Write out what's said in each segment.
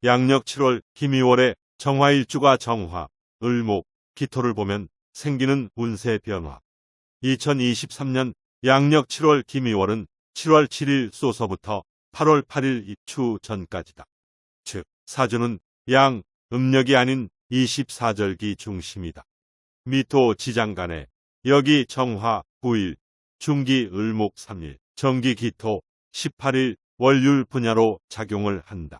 양력 7월 김이월의 정화일주가 정화, 을목, 기토를 보면 생기는 운세 변화. 2023년 양력 7월 김이월은 7월 7일 쏘서부터 8월 8일 입추 전까지다. 즉, 사주는 양, 음력이 아닌 24절기 중심이다. 미토 지장간에 여기 정화 9일, 중기 을목 3일, 정기 기토 18일 월율 분야로 작용을 한다.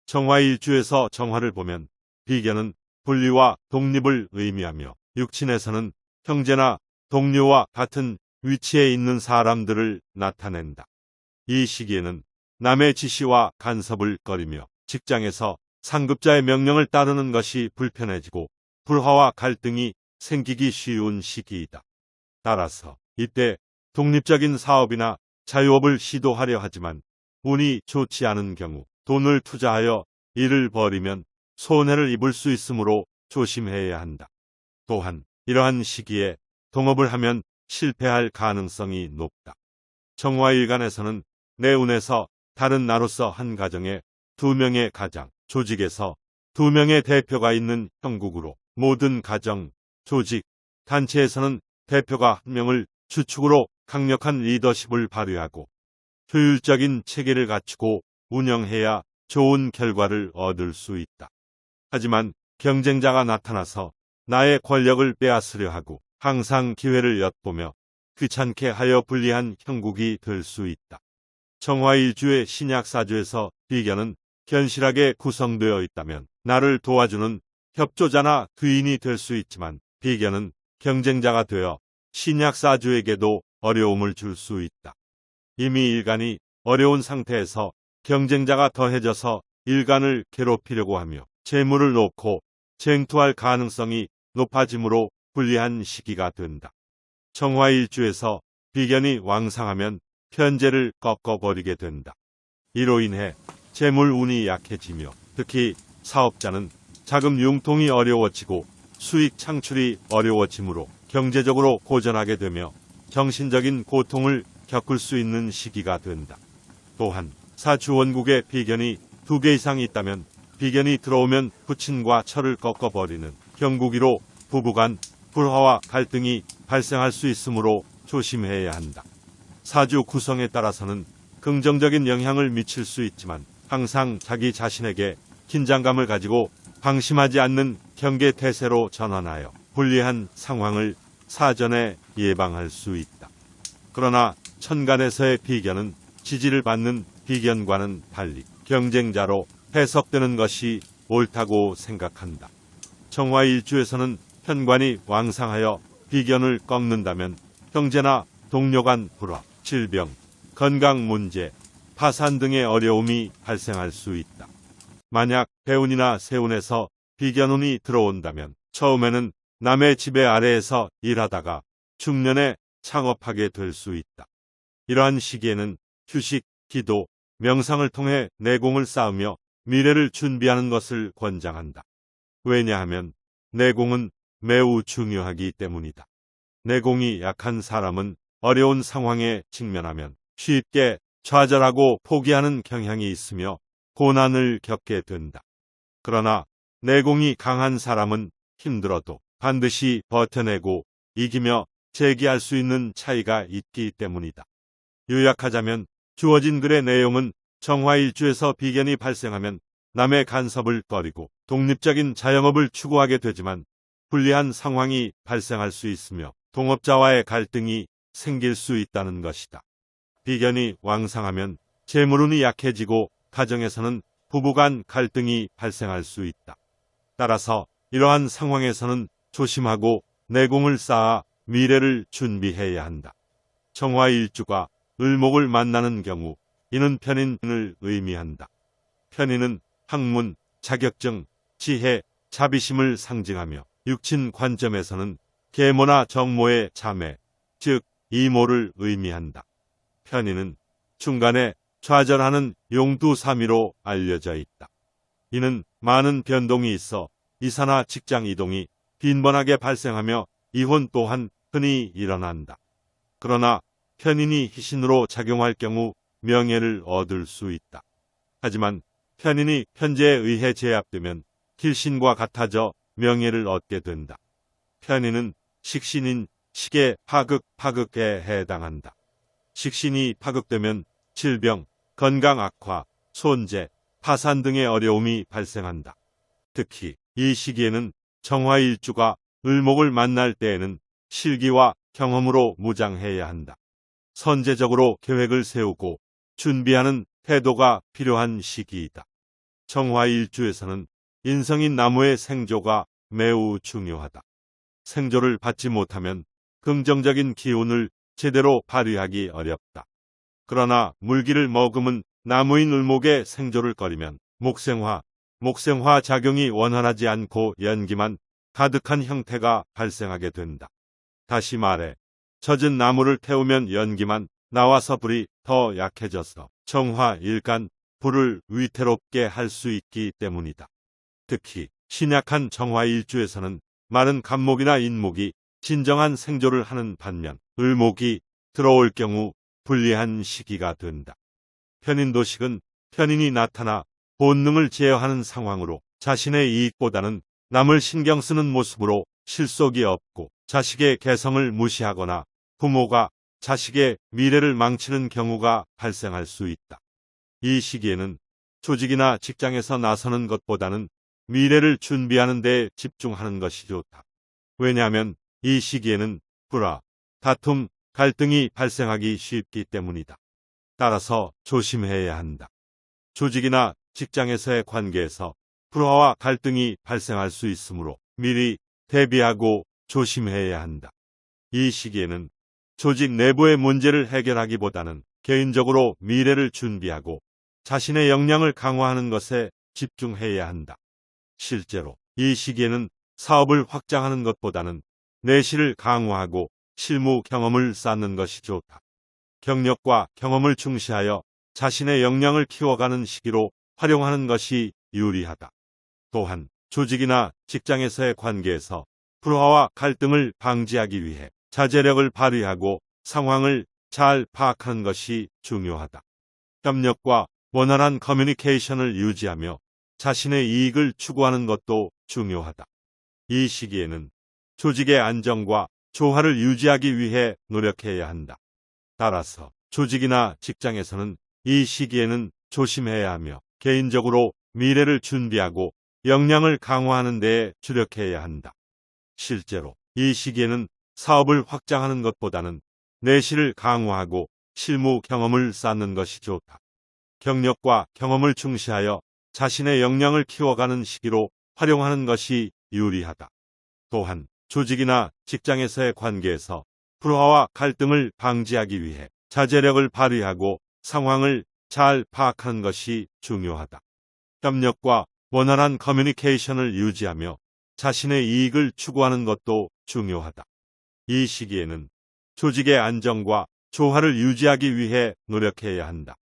정화일주에서 정화를 보면 비견은 분리와 독립을 의미하며 육친에서는 형제나 동료와 같은 위치에 있는 사람들을 나타낸다. 이 시기에는 남의 지시와 간섭을 꺼리며 직장에서 상급자의 명령을 따르는 것이 불편해지고 불화와 갈등이 생기기 쉬운 시기이다. 따라서 이때 독립적인 사업이나 자유업을 시도하려 하지만 운이 좋지 않은 경우 돈을 투자하여 일을 벌이면 손해를 입을 수 있으므로 조심해야 한다. 또한 이러한 시기에 동업을 하면 실패할 가능성이 높다. 정화일간에서는 내 운에서 다른 나로서 한 가정에 2명의 가장, 조직에서 2명의 대표가 있는 형국으로 모든 가정, 조직, 단체에서는 대표가 1명을 주축으로 강력한 리더십을 발휘하고 효율적인 체계를 갖추고 운영해야 좋은 결과를 얻을 수 있다. 하지만 경쟁자가 나타나서 나의 권력을 빼앗으려 하고 항상 기회를 엿보며 귀찮게 하여 불리한 형국이 될 수 있다. 정화일주의 신약사주에서 비견은 견실하게 구성되어 있다면 나를 도와주는 협조자나 귀인이 될 수 있지만 비견은 경쟁자가 되어 신약사주에게도 어려움을 줄 수 있다. 이미 일간이 어려운 상태에서 경쟁자가 더해져서 일간을 괴롭히려고 하며 재물을 놓고 쟁투할 가능성이 높아지므로 불리한 시기가 된다. 정화일주에서 비견이 왕상하면 편재를 꺾어버리게 된다. 이로 인해 재물 운이 약해지며 특히 사업자는 자금 융통이 어려워지고 수익 창출이 어려워지므로 경제적으로 고전하게 되며 정신적인 고통을 겪을 수 있는 시기가 된다. 또한 사주 원국에 비견이 2개 이상 있다면 비견이 들어오면 부친과 철을 꺾어버리는 경국이로 부부간 불화와 갈등이 발생할 수 있으므로 조심해야 한다. 사주 구성에 따라서는 긍정적인 영향을 미칠 수 있지만 항상 자기 자신에게 긴장감을 가지고 방심하지 않는 경계 태세로 전환하여 불리한 상황을 사전에 예방할 수 있다. 그러나 천간에서의 비견은 지지를 받는 비견과는 달리 경쟁자로 해석되는 것이 옳다고 생각한다. 정화일주에서는 편관이 왕상하여 비견을 꺾는다면 형제나 동료 간 불화, 질병, 건강 문제, 파산 등의 어려움이 발생할 수 있다. 만약 배운이나 세운에서 비견운이 들어온다면 처음에는 남의 지배 아래에서 일하다가 중년에 창업하게 될 수 있다. 이러한 시기에는 휴식, 기도, 명상을 통해 내공을 쌓으며 미래를 준비하는 것을 권장한다. 왜냐하면 내공은 매우 중요하기 때문이다. 내공이 약한 사람은 어려운 상황에 직면하면 쉽게 좌절하고 포기하는 경향이 있으며 고난을 겪게 된다. 그러나 내공이 강한 사람은 힘들어도 반드시 버텨내고 이기며 재기할 수 있는 차이가 있기 때문이다. 요약하자면 주어진 글의 내용은 정화일주에서 비견이 발생하면 남의 간섭을 꺼리고 독립적인 자영업을 추구하게 되지만 불리한 상황이 발생할 수 있으며 동업자와의 갈등이 생길 수 있다는 것이다. 비견이 왕상하면 재물운이 약해지고 가정에서는 부부간 갈등이 발생할 수 있다. 따라서 이러한 상황에서는 조심하고 내공을 쌓아 미래를 준비해야 한다. 정화일주가 을목을 만나는 경우 이는 편인을 의미한다. 편인은 학문, 자격증, 지혜, 자비심을 상징하며 육친 관점에서는 계모나 정모의 자매, 즉 이모를 의미한다. 편인은 중간에 좌절하는 용두사미로 알려져 있다. 이는 많은 변동이 있어 이사나 직장 이동이 빈번하게 발생하며 이혼 또한 흔히 일어난다. 그러나 편인이 희신으로 작용할 경우 명예를 얻을 수 있다. 하지만 편인이 편제에 의해 제압되면 필신과 같아져 명예를 얻게 된다. 편인은 식신인 식의 파극에 해당한다. 식신이 파극되면 질병, 건강 악화, 손재, 파산 등의 어려움이 발생한다. 특히 이 시기에는 정화일주가 을목을 만날 때에는 실기와 경험으로 무장해야 한다. 선제적으로 계획을 세우고 준비하는 태도가 필요한 시기이다. 정화일주에서는 인성인 나무의 생조가 매우 중요하다. 생조를 받지 못하면 긍정적인 기운을 제대로 발휘하기 어렵다. 그러나 물기를 머금은 나무인 을목의 생조를 꺼리면 목생화 작용이 원활하지 않고 연기만 가득한 형태가 발생하게 된다. 다시 말해 젖은 나무를 태우면 연기만 나와서 불이 더 약해져서 정화일간 불을 위태롭게 할 수 있기 때문이다. 특히 신약한 정화일주에서는 마른 갑목이나 인목이 진정한 생조를 하는 반면 을목이 들어올 경우 불리한 시기가 된다. 편인도식은 편인이 나타나 본능을 제어하는 상황으로 자신의 이익보다는 남을 신경 쓰는 모습으로 실속이 없고 자식의 개성을 무시하거나 부모가 자식의 미래를 망치는 경우가 발생할 수 있다. 이 시기에는 조직이나 직장에서 나서는 것보다는 미래를 준비하는 데 집중하는 것이 좋다. 왜냐하면 이 시기에는 불화, 다툼, 갈등이 발생하기 쉽기 때문이다. 따라서 조심해야 한다. 조직이나 직장에서의 관계에서 불화와 갈등이 발생할 수 있으므로 미리 대비하고 조심해야 한다. 이 시기에는 조직 내부의 문제를 해결하기보다는 개인적으로 미래를 준비하고 자신의 역량을 강화하는 것에 집중해야 한다. 실제로 이 시기에는 사업을 확장하는 것보다는 내실을 강화하고 실무 경험을 쌓는 것이 좋다. 경력과 경험을 중시하여 자신의 역량을 키워가는 시기로 활용하는 것이 유리하다. 또한 조직이나 직장에서의 관계에서 불화와 갈등을 방지하기 위해 자제력을 발휘하고 상황을 잘 파악하는 것이 중요하다. 협력과 원활한 커뮤니케이션을 유지하며 자신의 이익을 추구하는 것도 중요하다. 이 시기에는 조직의 안정과 조화를 유지하기 위해 노력해야 한다. 따라서 조직이나 직장에서는 이 시기에는 조심해야 하며 개인적으로 미래를 준비하고 역량을 강화하는 데에 주력해야 한다. 실제로 이 시기에는 사업을 확장하는 것보다는 내실을 강화하고 실무 경험을 쌓는 것이 좋다. 경력과 경험을 중시하여 자신의 역량을 키워가는 시기로 활용하는 것이 유리하다. 또한 조직이나 직장에서의 관계에서 불화와 갈등을 방지하기 위해 자제력을 발휘하고 상황을 잘 파악하는 것이 중요하다. 협력과 원활한 커뮤니케이션을 유지하며 자신의 이익을 추구하는 것도 중요하다. 이 시기에는 조직의 안정과 조화를 유지하기 위해 노력해야 한다.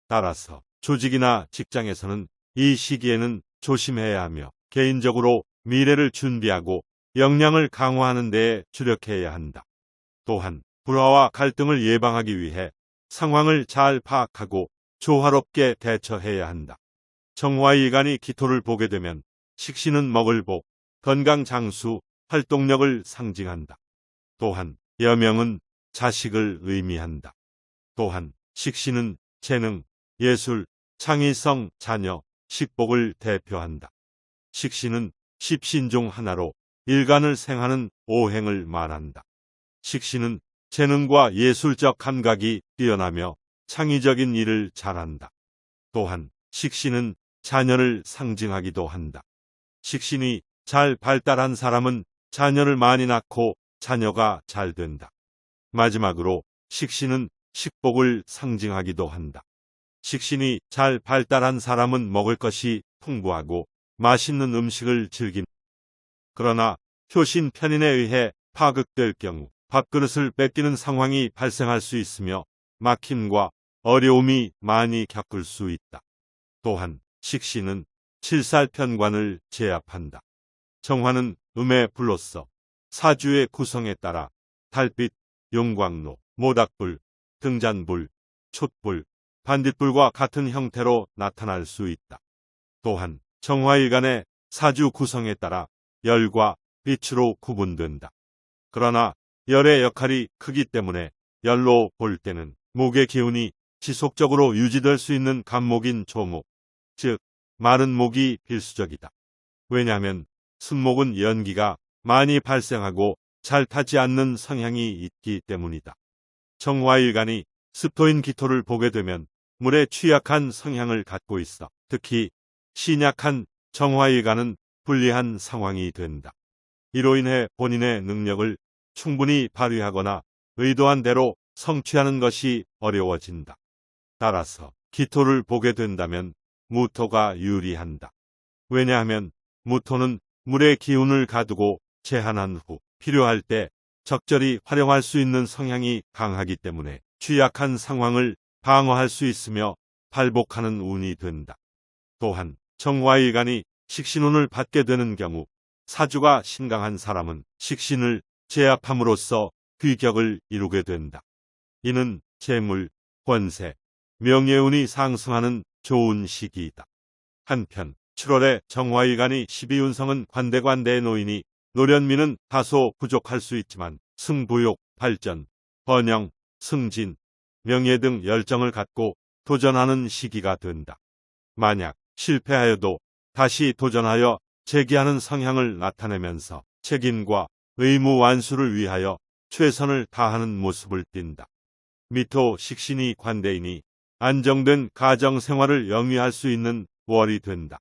따라서 조직이나 직장에서는 이 시기에는 조심해야 하며 개인적으로 미래를 준비하고 역량을 강화하는 데에 주력해야 한다. 또한 불화와 갈등을 예방하기 위해 상황을 잘 파악하고 조화롭게 대처해야 한다. 정화일간이 기토를 보게 되면 식신은 먹을 복, 건강 장수, 활동력을 상징한다. 또한 여명은 자식을 의미한다. 또한 식신은 재능, 예술, 창의성, 자녀, 식복을 대표한다. 식신은 십신 중 하나로 일간을 생하는 오행을 말한다. 식신은 재능과 예술적 감각이 뛰어나며 창의적인 일을 잘한다. 또한 식신은 자녀를 상징하기도 한다. 식신이 잘 발달한 사람은 자녀를 많이 낳고 자녀가 잘 된다. 마지막으로 식신은 식복을 상징하기도 한다. 식신이 잘 발달한 사람은 먹을 것이 풍부하고 맛있는 음식을 즐긴다. 그러나 효신 편인에 의해 파극될 경우 밥그릇을 뺏기는 상황이 발생할 수 있으며 막힘과 어려움이 많이 겪을 수 있다. 또한 식신은 칠살편관을 제압한다. 정화는 음의 불로서 사주의 구성에 따라 달빛, 용광로, 모닥불, 등잔불, 촛불, 반딧불과 같은 형태로 나타날 수 있다. 또한 정화일간의 사주 구성에 따라 열과 빛으로 구분된다. 그러나 열의 역할이 크기 때문에 열로 볼 때는 목의 기운이 지속적으로 유지될 수 있는 간목인 조목, 즉 마른 목이 필수적이다. 왜냐하면 순목은 연기가 많이 발생하고 잘 타지 않는 성향이 있기 때문이다. 정화일간이 습토인 기토를 보게 되면 물에 취약한 성향을 갖고 있어 특히 신약한 정화일간은 불리한 상황이 된다. 이로 인해 본인의 능력을 충분히 발휘하거나 의도한 대로 성취하는 것이 어려워진다. 따라서 기토를 보게 된다면 무토가 유리한다. 왜냐하면 무토는 물의 기운을 가두고 제한한 후 필요할 때 적절히 활용할 수 있는 성향이 강하기 때문에 취약한 상황을 방어할 수 있으며 발복하는 운이 된다. 또한 정화일간이 식신운을 받게 되는 경우 사주가 신강한 사람은 식신을 제압함으로써 귀격을 이루게 된다. 이는 재물, 권세, 명예운이 상승하는 좋은 시기이다. 한편 7월에 정화일간이 12운성은 관대관대에 놓이니 노련미는 다소 부족할 수 있지만 승부욕, 발전, 번영, 승진, 명예 등 열정을 갖고 도전하는 시기가 된다. 만약 실패하여도 다시 도전하여 재기하는 성향을 나타내면서 책임과 의무 완수를 위하여 최선을 다하는 모습을 띈다. 미토 식신이 관대이니 안정된 가정 생활을 영위할 수 있는 월이 된다.